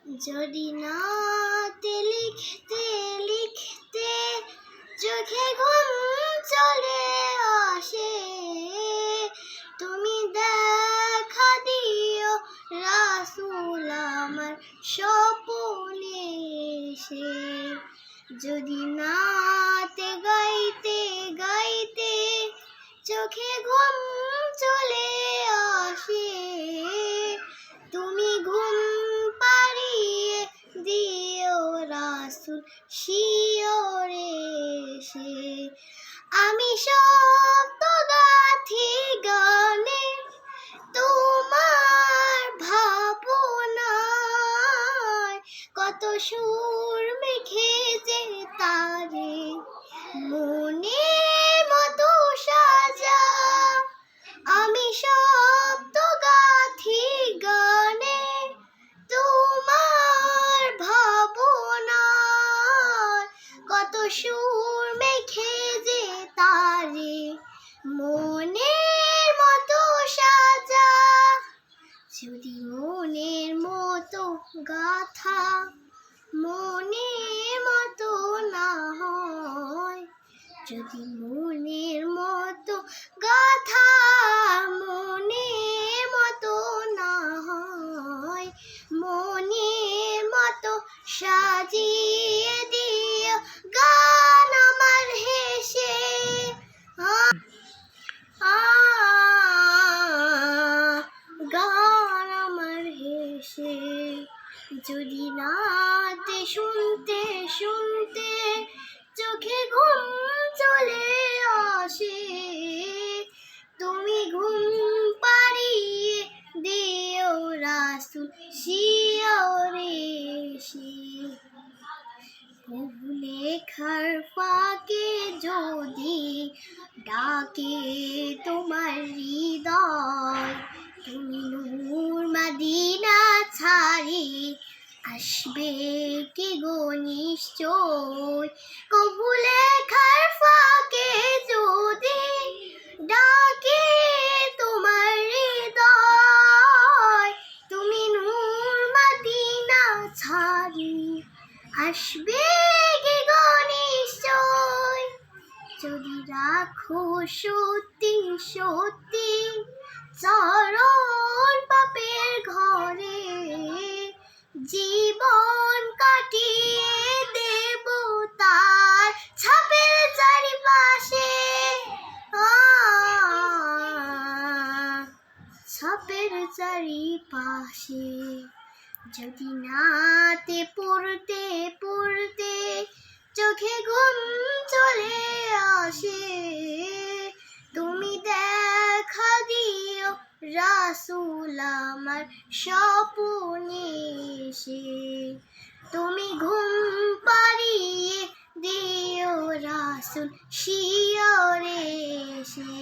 যদি নাতে লিখতে লিখতে চোখে ঘুম চলে আসে, তুমি দেখা দিও রাসূল আমার স্বপ্নে এসে। যদি নাতে গাইতে গাইতে চোখে ঘুম চলে আসে, তুমি ঘুম পাড়িয়ে দিও রাসূল শিয়রে এসে। আমি শব্দ গাথি গানে তোমার ভাবনায়, কত সুর মেখে যে তারে মনের মতো সাজা। আমি শব্দ গাথি গানে তোমার ভাবনায়, কত সুর মেখে যে তারে মনের মতো সাজা। যদি মনের মতো গাথা মনের মতো না হয়, যদি মনের মতো গাথা মনের মতো না হয়, মনের মতো সাজিয়ে দিও গান আমার হেসে। গান আমার হেসে। যদি নাতে শুনতে শুনতে চোখে ঘুম চলে আসে, তুমি ঘুম পাড়িয়ে দিও রাসূল শিয়রে এসে। বহু লেখার ফাঁকে যদি ডাকে তোমার হৃদয়, তুমি নূর মদিনা ছাড়ি আসবে কি গো নিশ্চয়। কবু লেখার ফাঁকে যদি ডাকে তোমার হৃদয়, তুমি নূর মদিনা ছাড়ি আসবে কি গো নিশ্চয়। যদি রাখো সত্যি সত্যি চরণ পাপের ঘরে, জীবন কাটিয়ে দেব তার ছাপের চারিপাশে। ছাপের চারিপাশে। যদি নাতে পড়তে পড়তে চোখে ঘুম চলে আসে, তুমি দেখা দিও রাসূল আমার স্বপ্নে এসে। তুমি ঘুম পাড়িয়ে দিও রাসূল শিয়রে এসে।